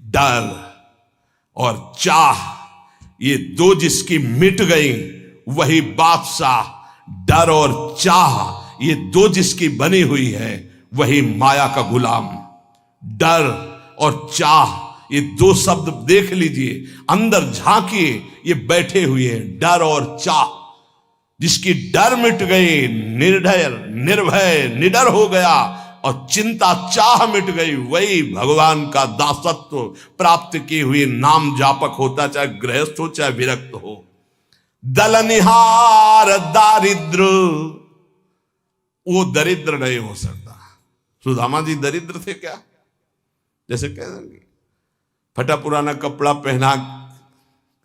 डर और चाह, ये दो जिसकी मिट गई वही बादशाह। डर और चाह ये दो जिसकी बनी हुई है वही माया का गुलाम। डर और चाह ये दो शब्द देख लीजिए, अंदर झांकिए, ये बैठे हुए हैं। डर और चाह, जिसकी डर मिट गई, निर्भय निर्भय निडर हो गया, और चिंता चाह मिट गई, वही भगवान का दासत्व प्राप्त की हुई नाम जापक होता, चाहे गृहस्थ हो चाहे विरक्त हो। दलनिहार दारिद्र, वो दरिद्र नहीं हो सकता। सुदामा जी दरिद्र थे क्या? जैसे कह देंगे फटा पुराना कपड़ा पहना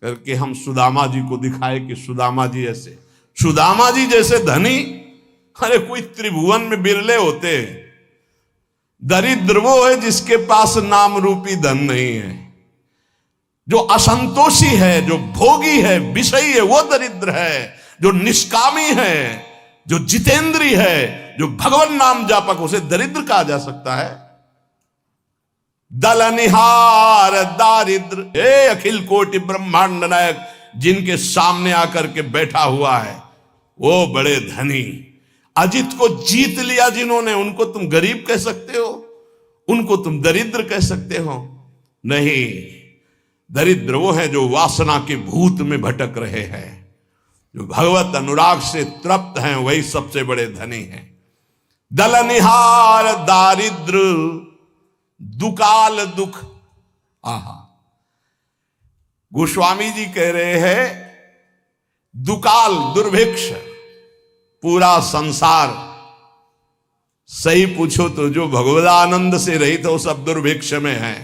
करके हम सुदामा जी को दिखाए कि सुदामा जी ऐसे, सुदामा जी जैसे धनी अरे कोई त्रिभुवन में बिरले होते हैं। दरिद्र वो है जिसके पास नाम रूपी धन नहीं है, जो असंतोषी है, जो भोगी है, विषयी है, वो दरिद्र है। जो निष्कामी है, जो जितेंद्री है, जो भगवान नाम जापक, उसे दरिद्र कहा जा सकता है। दलनिहार दारिद्र, हे अखिल कोटि ब्रह्मांड नायक, जिनके सामने आकर के बैठा हुआ है वो बड़े धनी। अजित को जीत लिया जिन्होंने, उनको तुम गरीब कह सकते हो? उनको तुम दरिद्र कह सकते हो? नहीं, दरिद्र वो है जो वासना के भूत में भटक रहे हैं, जो भगवत अनुराग से तृप्त हैं, वही सबसे बड़े धनी हैं। दलनिहार दारिद्र दुकाल दुख। आहा, गोस्वामी जी कह रहे हैं दुकाल दुर्भिक्ष, पूरा संसार सही पूछो तो जो भगवदानंद से रहित हो सब दुर्भिक्ष में है।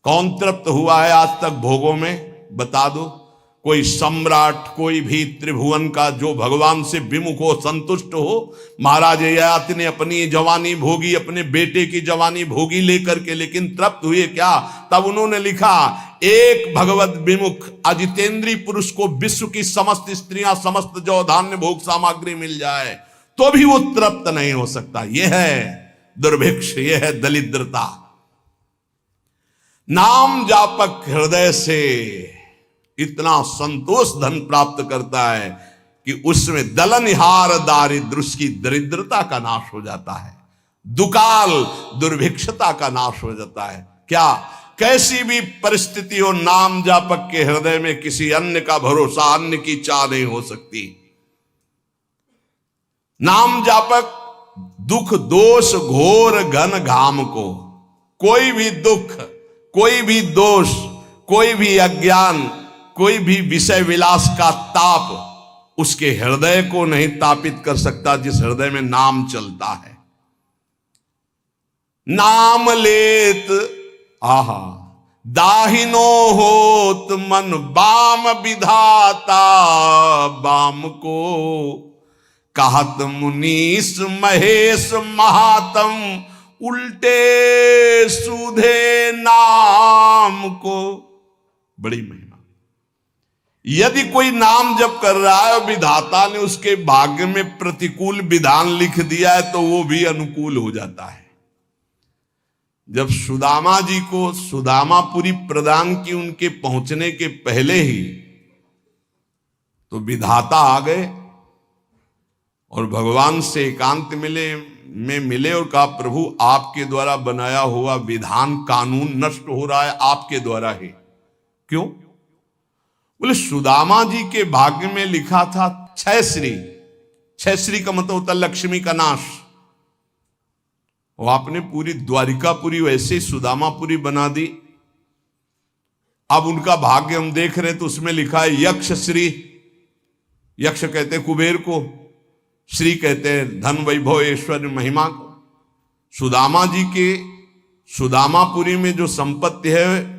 कौन तृप्त हुआ है आज तक भोगों में? बता दो। कोई सम्राट, कोई भी त्रिभुवन का जो भगवान से विमुख हो, संतुष्ट हो। महाराज ययाति ने अपनी जवानी भोगी, अपने बेटे की जवानी भोगी लेकर के, लेकिन तृप्त हुए क्या? तब उन्होंने लिखा, एक भगवत विमुख अजितेंद्री पुरुष को विश्व की समस्त स्त्रियां, समस्त जो धान्य भोग सामग्री मिल जाए तो भी वो तृप्त नहीं हो सकता। यह है दुर्भिक्ष, यह है दरिद्रता। नाम जापक हृदय से इतना संतोष धन प्राप्त करता है कि उसमें दलनिहार दारिद्र, उसकी दरिद्रता का नाश हो जाता है। दुकाल दुर्भिक्षता का नाश हो जाता है। क्या? कैसी भी परिस्थिति हो, नाम जापक के हृदय में किसी अन्य का भरोसा, अन्य की चाह नहीं हो सकती। नाम जापक दुख दोष घोर घन घाम को, कोई भी दुख, कोई भी दोष, कोई भी अज्ञान, कोई भी विषय विलास का ताप उसके हृदय को नहीं तापित कर सकता जिस हृदय में नाम चलता है। नाम लेत आहा दाहिनो होत मन बाम विधाता, बाम को कहत मुनीस महेश महात्म, उल्टे सूधे नाम को। बड़ी महिमा। यदि कोई नाम जप कर रहा है, विधाता ने उसके भाग्य में प्रतिकूल विधान लिख दिया है, तो वो भी अनुकूल हो जाता है। जब सुदामा जी को सुदामापुरी प्रदान की, उनके पहुंचने के पहले ही तो विधाता आ गए और भगवान से एकांत मिले और कहा, प्रभु आपके द्वारा बनाया हुआ विधान कानून नष्ट हो रहा है, आपके द्वारा ही। क्यों? बोले सुदामा जी के भाग्य में लिखा था 6 श्री। 6 श्री का मतलब होता लक्ष्मी का नाश। और आपने पूरी द्वारिकापुरी वैसे ही सुदामापुरी बना दी। अब उनका भाग्य हम देख रहे हैं तो उसमें लिखा है यक्ष श्री। यक्ष कहते हैं कुबेर को, श्री कहते हैं धन वैभव ऐश्वर्य महिमा को। सुदामा जी के सुदामापुरी में जो संपत्ति है,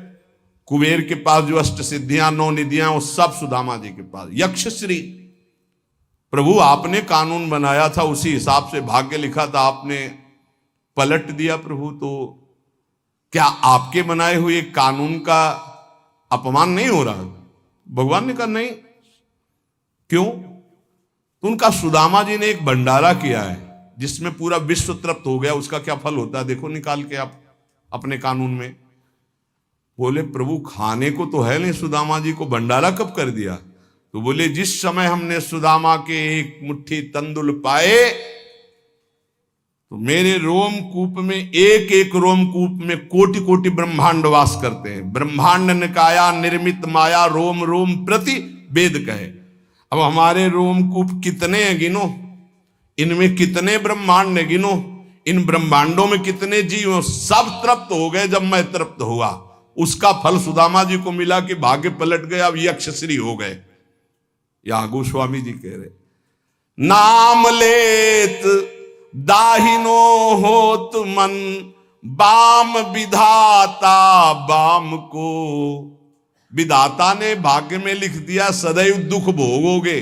कुबेर के पास जो अष्ट सिद्धियां 9 निधियां, वो सब सुदामा जी के पास। यक्ष श्री, प्रभु आपने कानून बनाया था, उसी हिसाब से भाग्य लिखा था, आपने पलट दिया प्रभु, तो क्या आपके बनाए हुए कानून का अपमान नहीं हो रहा? भगवान ने कहा नहीं। क्यों? तो उनका सुदामा जी ने एक भंडारा किया है जिसमें पूरा विश्व तृप्त हो गया। उसका क्या फल होता है देखो निकाल के आप अपने कानून में। बोले प्रभु खाने को तो है नहीं, सुदामा जी को भंडारा कब कर दिया? तो बोले जिस समय हमने सुदामा के एक मुट्ठी तंदुल पाए तो मेरे रोमकूप में, एक एक रोमकूप में कोटि कोटि ब्रह्मांड वास करते हैं। ब्रह्मांड निकाया निर्मित माया रोम रोम प्रति वेद कहे। अब हमारे रोमकूप कितने हैं गिनो, इनमें कितने ब्रह्मांड है गिनो, इन ब्रह्मांडों में कितने जीव, सब तृप्त हो गए। जब मैं तृप्त हुआ उसका फल सुदामा जी को मिला कि भाग्य पलट गए, अब यक्षश्री हो गए। यहां गोस्वामी जी कह रहे नाम लेत दाहिनो होत मन, बाम विधाता बाम को। विधाता ने भाग्य में लिख दिया सदैव दुख भोगोगे,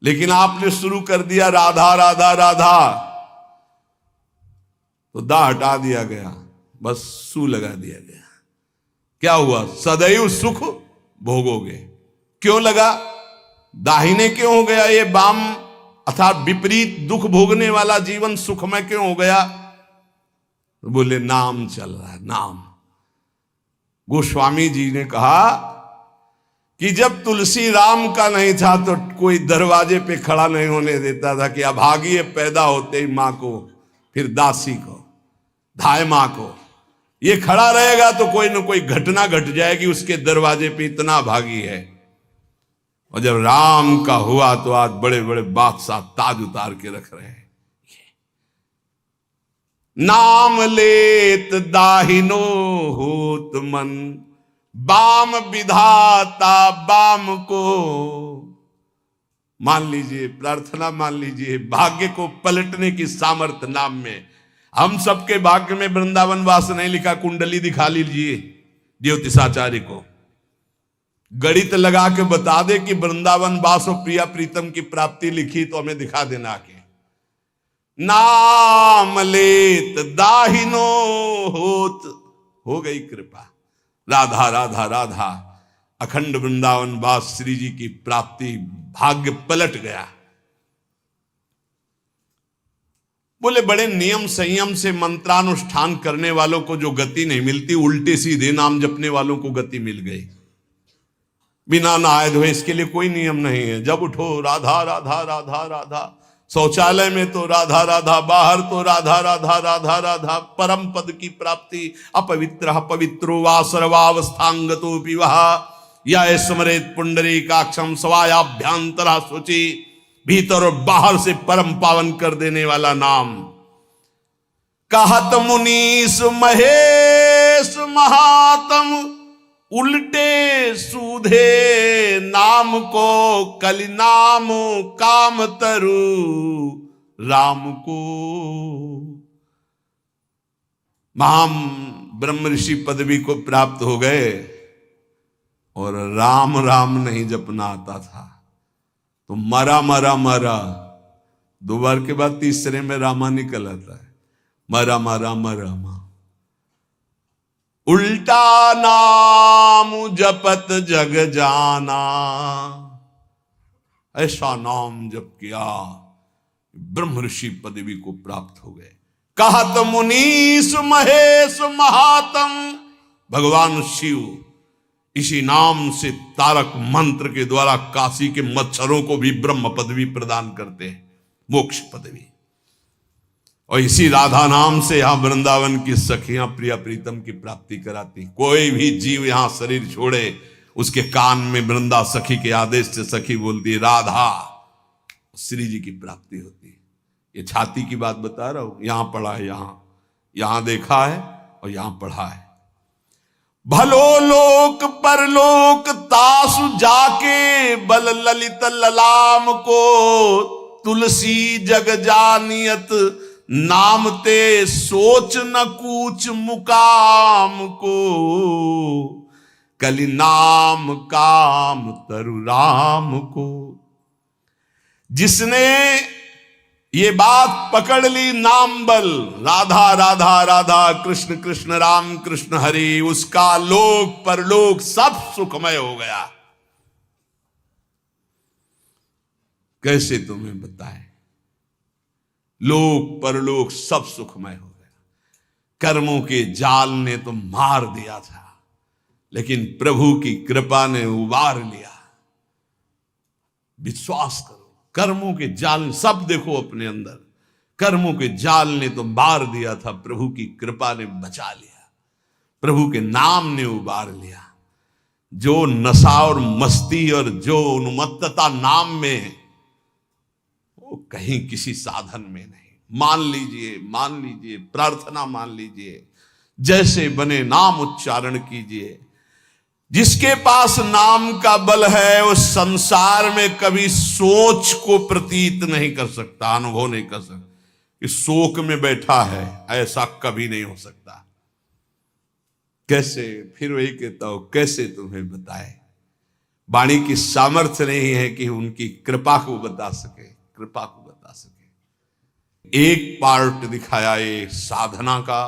लेकिन आपने शुरू कर दिया राधा राधा राधा, तो दा हटा दिया गया, बस सू लगा दिया गया। क्या हुआ? सदैव सुख भोगोगे। क्यों लगा? दाहिने क्यों हो गया ये बाम, अर्थात विपरीत दुख भोगने वाला जीवन सुखमय क्यों हो गया? तो बोले नाम चल रहा है, नाम। गोस्वामी जी ने कहा कि जब तुलसी राम का नहीं था तो कोई दरवाजे पे खड़ा नहीं होने देता था कि अभागी पैदा होते ही मां को, फिर दासी को, धाय मां को। ये खड़ा रहेगा तो कोई ना कोई घटना घट जाएगी उसके दरवाजे पे, इतना भागी है। और जब राम का हुआ तो आज बड़े बड़े बादशाह ताज उतार के रख रहे हैं। नाम लेत दाहिनो होत मन, बाम विधाता बाम को। मान लीजिए, प्रार्थना मान लीजिए, भाग्य को पलटने की सामर्थ्य नाम में। हम सबके भाग्य में वृंदावन वास नहीं लिखा, कुंडली दिखा लीजिए ज्योतिषाचार्य को, गणित लगा के बता दे कि वृंदावन वास और प्रिया प्रीतम की प्राप्ति लिखी तो हमें दिखा देना के। नाम लेत दाहिनो होत, हो गई कृपा, राधा राधा राधा, अखंड वृंदावन वास श्री जी की प्राप्ति, भाग्य पलट गया। बोले बड़े नियम संयम से मंत्रानुष्ठान करने वालों को जो गति नहीं मिलती, उल्टे सीधे नाम जपने वालों को गति मिल गई। बिना नहाए धोए, इसके लिए कोई नियम नहीं है। जब उठो राधा राधा राधा राधा, शौचालय में तो राधा राधा, बाहर तो राधा राधा राधा राधा। परम पद की प्राप्ति, अपवित्र पवित्रो वा सर्वावस्थांगतो विवाह, या स्मरेत पुंडरीकाक्षम स्वायाभ्यांतरा शुचि। भीतर और बाहर से परम पावन कर देने वाला नाम। कहत मुनीस महेश महात्म, उल्टे सूधे नाम को, कलि नाम काम तरु राम को। महाम ब्रह्म ऋषि पदवी को प्राप्त हो गए और राम राम नहीं जपना आता था तो मरा मरा मरा। दो बार के बाद तीसरे में रामा निकल आता है, मरा मरा मरा मा। उल्टा नाम जपत जग जाना, ऐसा नाम जप किया, ब्रह्म ऋषि पदवी को प्राप्त हो गए। कहत मुनीस महेश महात्म, भगवान शिव इसी नाम से तारक मंत्र के द्वारा काशी के मच्छरों को भी ब्रह्म पदवी प्रदान करते हैं, मोक्ष पदवी। और इसी राधा नाम से यहां वृंदावन की सखियां प्रिया प्रीतम की प्राप्ति कराती। कोई भी जीव यहां शरीर छोड़े, उसके कान में वृंदा सखी के आदेश से सखी बोलती है राधा, श्री जी की प्राप्ति होती है। ये छाती की बात बता रहा हूं, यहां पढ़ा है, यहां देखा है और यहां पढ़ा है। भलो लोक परलोक तासु जाके, बल ललित ललाम को, तुलसी जग जानियत नाम ते, सोच न कूच मुकाम को, कलि नाम काम तरु राम को। जिसने ये बात पकड़ ली, नाम बल, राधा राधा राधा, कृष्ण कृष्ण राम कृष्ण हरि, उसका लोक परलोक सब सुखमय हो गया। कैसे तुम्हें बताएं, लोक परलोक सब सुखमय हो गया। कर्मों के जाल ने तो मार दिया था, लेकिन प्रभु की कृपा ने उबार लिया। विश्वास करो, कर्मों के जाल, सब देखो अपने अंदर, कर्मों के जाल ने तो मार दिया था, प्रभु की कृपा ने बचा लिया, प्रभु के नाम ने उबार लिया। जो नशा और मस्ती और जो उन्मत्तता नाम में, वो कहीं किसी साधन में नहीं। मान लीजिए, प्रार्थना मान लीजिए, जैसे बने नाम उच्चारण कीजिए। जिसके पास नाम का बल है वो संसार में कभी सोच को प्रतीत नहीं कर सकता, अनुभव नहीं कर सकता कि शोक में बैठा है, ऐसा कभी नहीं हो सकता। कैसे, फिर वही कहता हूं, कैसे तुम्हें बताए, वाणी की सामर्थ्य नहीं है कि उनकी कृपा को बता सके, कृपा को बता सके। एक पार्ट दिखाया ये साधना का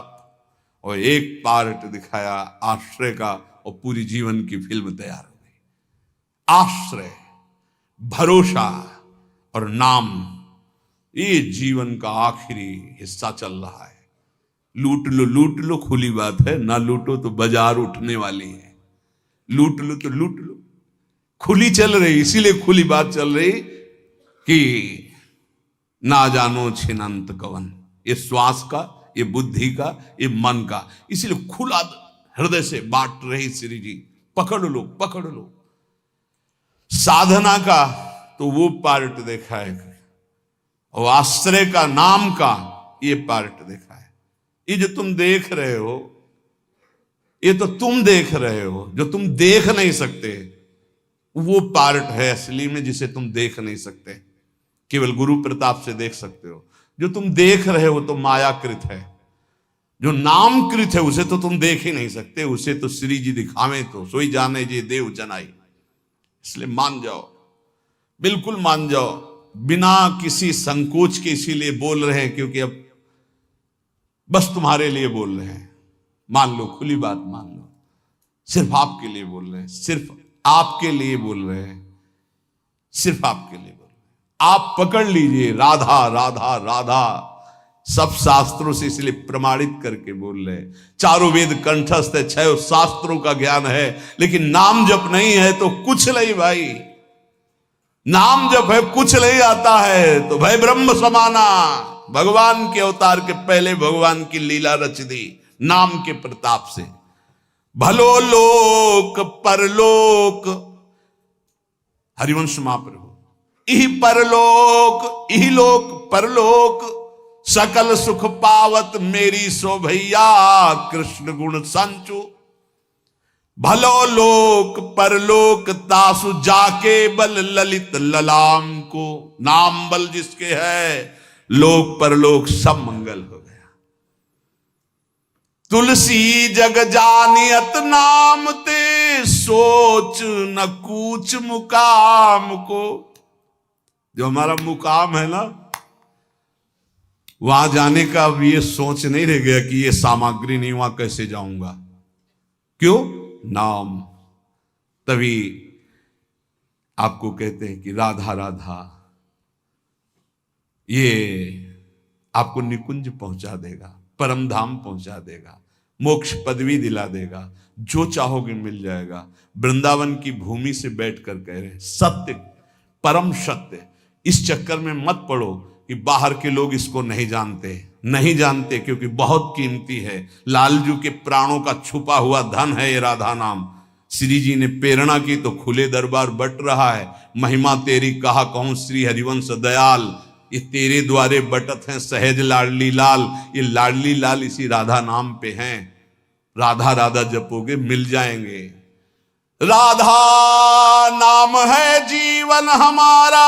और एक पार्ट दिखाया आश्रय का, और पूरी जीवन की फिल्म तैयार हो गई। आश्रय, भरोसा और नाम, ये जीवन का आखिरी हिस्सा चल रहा है। लूट लो, खुली बात है, ना लूटो तो बाजार उठने वाली है। लूट लो तो लूट लो, खुली चल रही, इसीलिए खुली बात चल रही कि ना जानो छिनंत कवन, ये श्वास का, ये बुद्धि का, ये मन का, इसीलिए खुला हृदय से बांट रही श्री जी। पकड़ लो। साधना का तो वो पार्ट देखा है, और आश्रय का, नाम का, ये पार्ट देखा है। ये जो तुम देख रहे हो, ये तो तुम देख रहे हो, जो तुम देख नहीं सकते, वो पार्ट है असली में जिसे तुम देख नहीं सकते, केवल गुरु प्रताप से देख सकते हो। जो तुम देख रहे हो तो मायाकृत है, जो नामकृत है उसे तो तुम देख ही नहीं सकते, उसे तो श्री जी दिखावे तो सोई जाने जे देव जनाई। इसलिए मान जाओ, बिल्कुल मान जाओ, बिना किसी संकोच के इसीलिए बोल रहे हैं क्योंकि अब बस तुम्हारे लिए बोल रहे हैं। मान लो, खुली बात मान लो, सिर्फ आपके लिए बोल रहे हैं, सिर्फ आपके लिए बोल रहे हैं, सिर्फ आपके लिए बोल रहे हैं। आप पकड़ लीजिए, राधा राधा राधा, सब शास्त्रों से इसलिए प्रमाणित करके बोल रहे हैं। चारों वेद कंठस्थ है, 6 शास्त्रों का ज्ञान है, लेकिन नाम जप नहीं है तो कुछ नहीं भाई। नाम जप है, कुछ नहीं आता है तो भाई ब्रह्म समाना। भगवान के अवतार के पहले भगवान की लीला रच दी नाम के प्रताप से। भलो लोक परलोक, हरिवंश महाप्रभु, इहि परलोक, इहि लोक परलोक, सकल सुख पावत मेरी सो भैया, कृष्ण गुण संचु। भलो लोक परलोक तासु जाके बल ललित ललाम को। नाम बल जिसके है, लोक परलोक सब मंगल हो गया। तुलसी जग जानियत नाम ते, सोच न कूच मुकाम को। जो हमारा मुकाम है ना, वहां जाने का अब ये सोच नहीं रह गया कि ये सामग्री नहीं, वहां कैसे जाऊंगा। क्यों? नाम। तभी आपको कहते हैं कि राधा राधा, ये आपको निकुंज पहुंचा देगा, परम धाम पहुंचा देगा, मोक्ष पदवी दिला देगा, जो चाहोगे मिल जाएगा। वृंदावन की भूमि से बैठकर कह रहे हैं, सत्य, परम सत्य। इस चक्कर में मत पड़ो कि बाहर के लोग इसको नहीं जानते, क्योंकि बहुत कीमती है। लालजू के प्राणों का छुपा हुआ धन है ये राधा नाम। श्री जी ने प्रेरणा की तो खुले दरबार बट रहा है। महिमा तेरी कहा कहूं श्री हरिवंश दयाल, ये तेरे द्वारे बटत हैं सहज लाडली लाल। ये लाडली लाल इसी राधा नाम पे हैं। राधा राधा जपोगे मिल जाएंगे। राधा नाम है जीवन हमारा,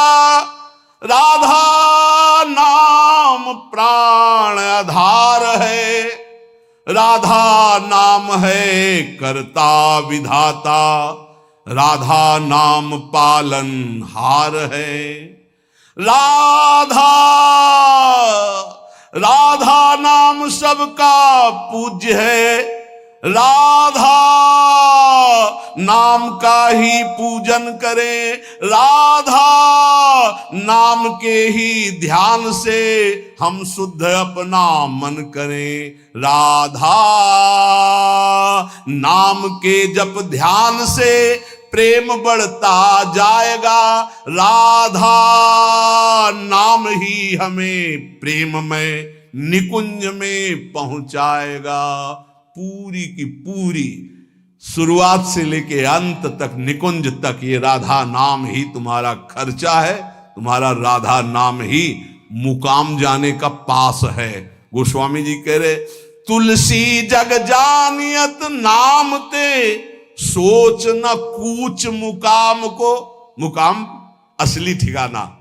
राधा नाम प्राण आधार है, राधा नाम है करता विधाता, राधा नाम पालन हार है। राधा राधा नाम सबका पूज्य है, राधा नाम का ही पूजन करें, राधा नाम के ही ध्यान से हम शुद्ध अपना मन करें। राधा नाम के जप ध्यान से प्रेम बढ़ता जाएगा। राधा नाम ही हमें प्रेम में निकुंज में पहुंचाएगा। पूरी की पूरी शुरुआत से लेके अंत तक, निकुंज तक, ये राधा नाम ही तुम्हारा खर्चा है। तुम्हारा राधा नाम ही मुकाम जाने का पास है। गोस्वामी जी कह रहे, तुलसी जग जानियत नाम ते सोच न कूच मुकाम को। मुकाम असली ठिकाना,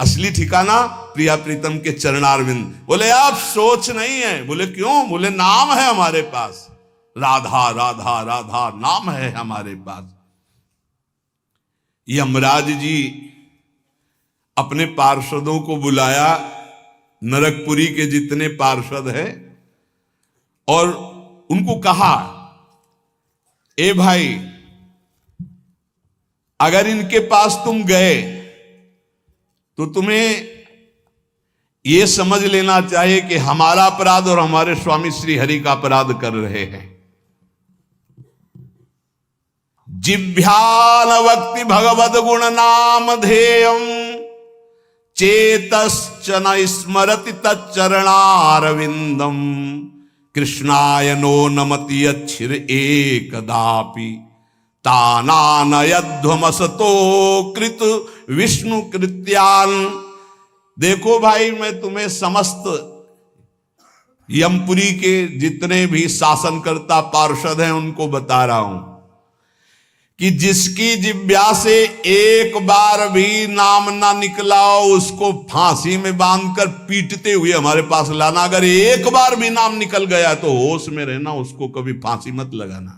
असली ठिकाना प्रिया प्रीतम के चरणारविंद। बोले आप सोच नहीं है। बोले क्यों? बोले नाम है हमारे पास, राधा राधा राधा नाम है हमारे पास। यमराज जी अपने पार्षदों को बुलाया, नरकपुरी के जितने पार्षद हैं, और उनको कहा, ए भाई, अगर इनके पास तुम गए तो तुम्हें यह समझ लेना चाहिए कि हमारा अपराध और हमारे स्वामी श्री हरि का अपराध कर रहे हैं। जिभ्यान वक्ति भगवद गुण नाम ध्येयम चेतश्च न स्मरति तच्चरणारविंदम कृष्णाय नो नमति अच्छिर एकदापि तानानयध्वमसतो कृत विष्णु कृत्यान। देखो भाई, मैं तुम्हें समस्त यमपुरी के जितने भी शासनकर्ता पार्षद हैं उनको बता रहा हूं कि जिसकी जिब्या से एक बार भी नाम ना निकला हो उसको फांसी में बांधकर पीटते हुए हमारे पास लाना। अगर एक बार भी नाम निकल गया तो होश में रहना, उसको कभी फांसी मत लगाना।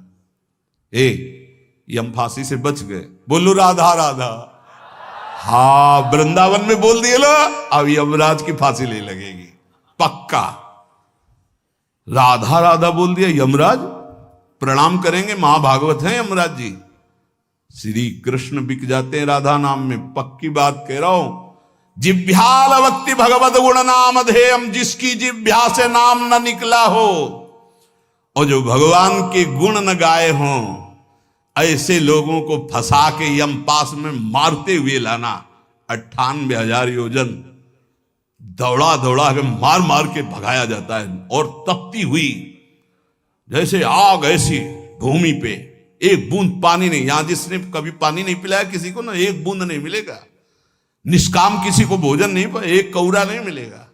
यम फांसी से बच गए। बोलो राधा राधा। हाँ, वृंदावन में बोल दिए लो, अब यमराज की फांसी ले लगेगी पक्का। राधा राधा बोल दिया, यमराज प्रणाम करेंगे। महाभागवत हैं यमराज जी, श्री कृष्ण बिक जाते हैं राधा नाम में, पक्की बात कह रहा हूं। जिभ्याल वक्ति भगवत गुण नाम ध्येयम, जिसकी जिभ्या से नाम न निकला हो और जो भगवान के गुण न गाए हों, ऐसे लोगों को फंसा के यम पास में मारते हुए लाना। 98,000 योजन दौड़ा दौड़ा के मार मार के भगाया जाता है, और तपती हुई जैसे आग ऐसी भूमि पे, एक बूंद पानी नहीं। यहां जिसने कभी पानी नहीं पिलाया किसी को ना, एक बूंद नहीं मिलेगा। निष्काम किसी को भोजन नहीं, पर एक कौरा नहीं मिलेगा।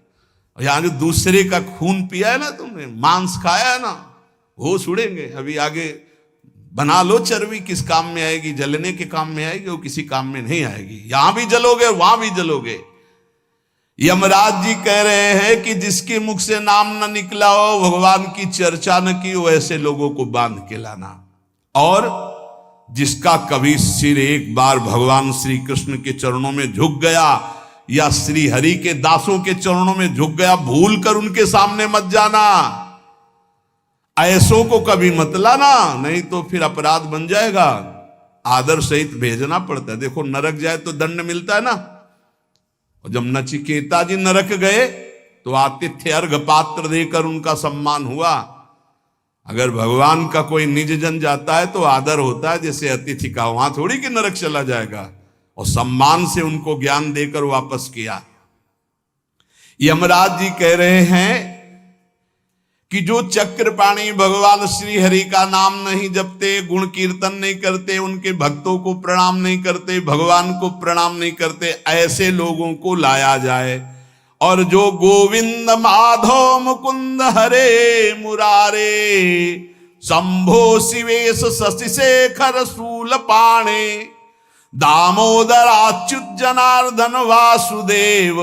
यहां जो दूसरे का खून पिया है ना, तुमने मांस खाया है ना, वो छुड़ेंगे। अभी आगे बना लो चर्बी, किस काम में आएगी? जलने के काम में आएगी, वो किसी काम में नहीं आएगी। यहां भी जलोगे और वहां भी जलोगे। यमराज जी कह रहे हैं कि जिसके मुख से नाम न निकला हो, भगवान की चर्चा न की हो, ऐसे लोगों को बांध के लाना। और जिसका कभी सिर एक बार भगवान श्री कृष्ण के चरणों में झुक गया या श्री हरि के दासों के चरणों में झुक गया, भूल कर उनके सामने मत जाना। ऐसों को कभी मत लाना, नहीं तो फिर अपराध बन जाएगा। आदर सहित भेजना पड़ता है। देखो, नरक जाए तो दंड मिलता है ना। और जब नचिकेता जी नरक गए तो आतिथ्य अर्घ पात्र देकर उनका सम्मान हुआ। अगर भगवान का कोई निज जन जाता है तो आदर होता है जैसे अतिथि का। वहां थोड़ी कि नरक चला जाएगा। और सम्मान से उनको ज्ञान देकर वापस किया। यमराज जी कह रहे हैं कि जो चक्रपाणी भगवान श्री हरि का नाम नहीं जपते, गुण कीर्तन नहीं करते, उनके भक्तों को प्रणाम नहीं करते, भगवान को प्रणाम नहीं करते, ऐसे लोगों को लाया जाए। और जो गोविंद माधव मुकुंद हरे मुरारे शंभो शिवेश शशि शेखर शूल पाणे दामोदर अच्युत जनार्दन वासुदेव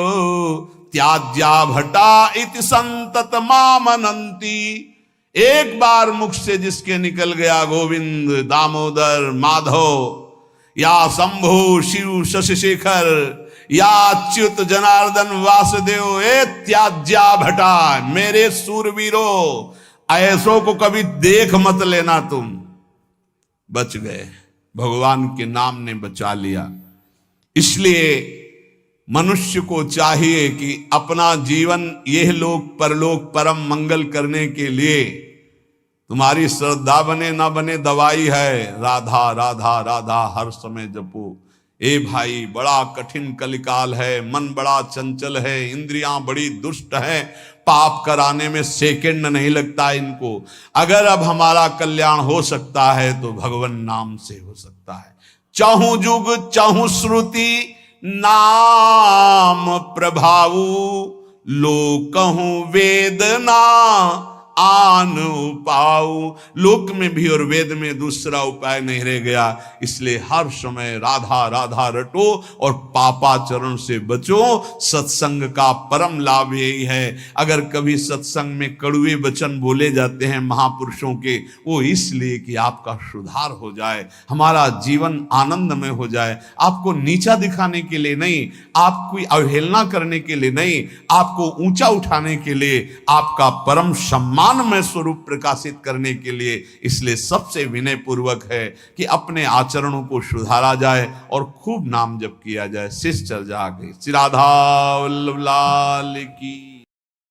त्याज्या भटा इति संतत मामनंती। एक बार मुख से जिसके निकल गया गोविंद, दामोदर, माधव या शंभु शिव शशि शेखर या अच्युत जनार्दन वासुदेव, ए त्याज्या भटा, मेरे सूरवीरों, ऐसों को कभी देख मत लेना। तुम बच गए, भगवान के नाम ने बचा लिया। इसलिए मनुष्य को चाहिए कि अपना जीवन यह लोक परलोक परम मंगल करने के लिए तुम्हारी श्रद्धा बने ना बने दवाई है, राधा राधा राधा हर समय जपो। ए भाई, बड़ा कठिन कलिकाल है, मन बड़ा चंचल है, इंद्रियां बड़ी दुष्ट हैं, पाप कराने में सेकंड नहीं लगता इनको। अगर अब हमारा कल्याण हो सकता है तो भगवान नाम से हो सकता है। चाहूं जुग चाहूं श्रुति नाम प्रभाऊ, लोकहूं वेदना आन उपाऊ। लोक में भी और वेद में दूसरा उपाय नहीं रह गया, इसलिए हर समय राधा राधा रटो और पापाचरण से बचो। सत्संग का परम लाभ यही है। अगर कभी सत्संग में कड़वे वचन बोले जाते हैं महापुरुषों के, वो इसलिए कि आपका सुधार हो जाए, हमारा जीवन आनंदमय हो जाए। आपको नीचा दिखाने के लिए नहीं, आपकी अवहेलना करने के लिए नहीं, आपको ऊंचा उठाने के लिए, आपका परम सम्मान में स्वरूप प्रकाशित करने के लिए। इसलिए सबसे विनय पूर्वक है कि अपने आचरणों को सुधारा जाए और खूब नाम जप किया जाए। शिष्य चर्चा आ गई। श्री राधा वल्लभ लाल की।